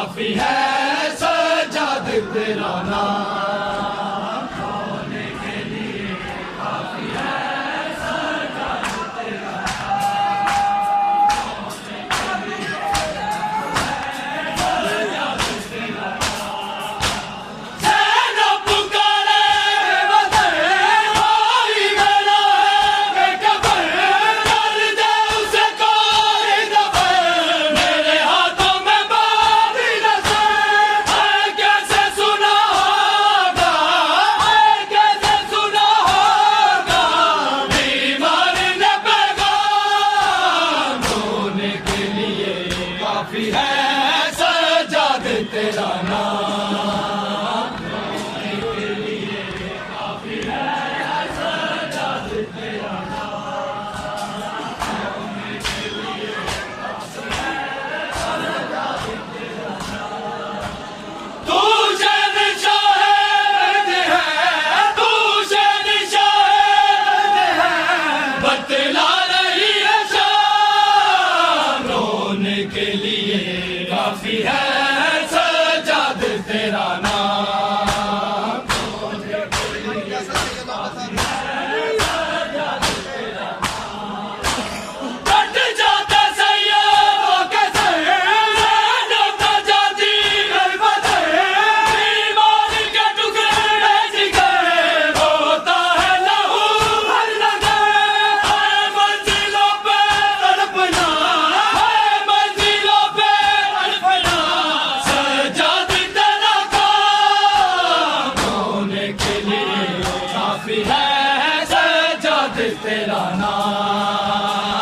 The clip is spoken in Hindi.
काफी है सजाद तेरा नाम खोने के लिए, काफी है सजाद तेरा नाम खोने के लिए, सजाद तेरा नाम। ज़ैनब पुकारे वतन भाई मेरा है, बेकबर कर दे उसे कोई दफन, मेरे हाथों में बारी नज़र है, कैसे सुना होगा, है कैसे सुना होगा, बीमारी ने पैगाम ढोने के लिए, काफी है सजाद तेरा नाम।